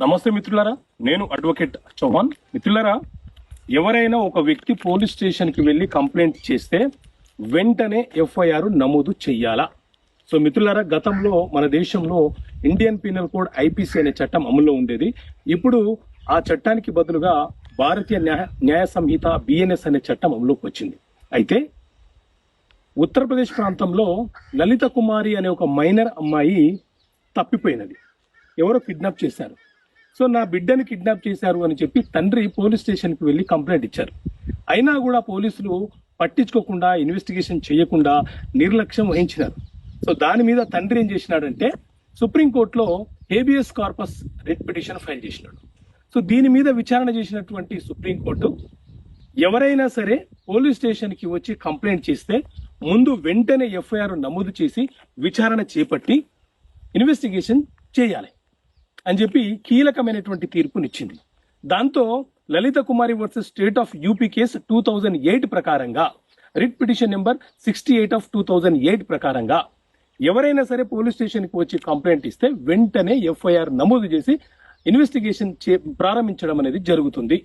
నమస్తే మిత్రులారా, నేను అడ్వకేట్ చౌహాన్. మిత్రులారా, ఎవరైనా ఒక వ్యక్తి పోలీస్ స్టేషన్కి వెళ్ళి కంప్లైంట్ చేస్తే వెంటనే ఎఫ్ఐఆర్ నమోదు చెయ్యాలా? సో మిత్రులారా, గతంలో మన దేశంలో ఇండియన్ పీనల్ కోడ్ ఐపీసీ అనే చట్టం అమల్లో ఉండేది. ఇప్పుడు ఆ చట్టానికి బదులుగా భారతీయ న్యాయ సంహిత బిఎన్ఎస్ అనే చట్టం అమలులోకి వచ్చింది. అయితే ఉత్తరప్రదేశ్ ప్రాంతంలో లలిత కుమారి అనే ఒక మైనర్ అమ్మాయి తప్పిపోయినది. ఎవరో కిడ్నాప్ చేశారు. సో నా బిడ్డని కిడ్నాప్ చేశారు అని చెప్పి తండ్రి పోలీస్ స్టేషన్కి వెళ్ళి కంప్లైంట్ ఇచ్చారు. అయినా కూడా పోలీసులు పట్టించుకోకుండా, ఇన్వెస్టిగేషన్ చేయకుండా నిర్లక్ష్యం వహించినారు. సో దాని మీద తండ్రి ఏం చేసినాడంటే సుప్రీంకోర్టులో habeas corpus writ petition file చేసినాడు. సో దీని మీద విచారణ చేసినటువంటి సుప్రీంకోర్టు ఎవరైనా సరే పోలీస్ స్టేషన్కి వచ్చి కంప్లైంట్ చేస్తే ముందు వెంటనే ఎఫ్ఐఆర్ నమోదు చేసి విచారణ చేపట్టి ఇన్వెస్టిగేషన్ చేయాలి అని చెప్పి కీలకమైనటువంటి తీర్పునిచ్చింది. దాంతో Lalitha Kumari versus state of UP case 2008 ప్రకారంగా, రిట్ పిటిషన్ నెంబర్ 68 ఆఫ్ 2008 ప్రకారంగా ఎవరైనా సరే పోలీస్ స్టేషన్కి వచ్చి కంప్లైంట్ ఇస్తే వెంటనే ఎఫ్ఐఆర్ నమోదు చేసి ఇన్వెస్టిగేషన్ ప్రారంభించడం అనేది జరుగుతుంది.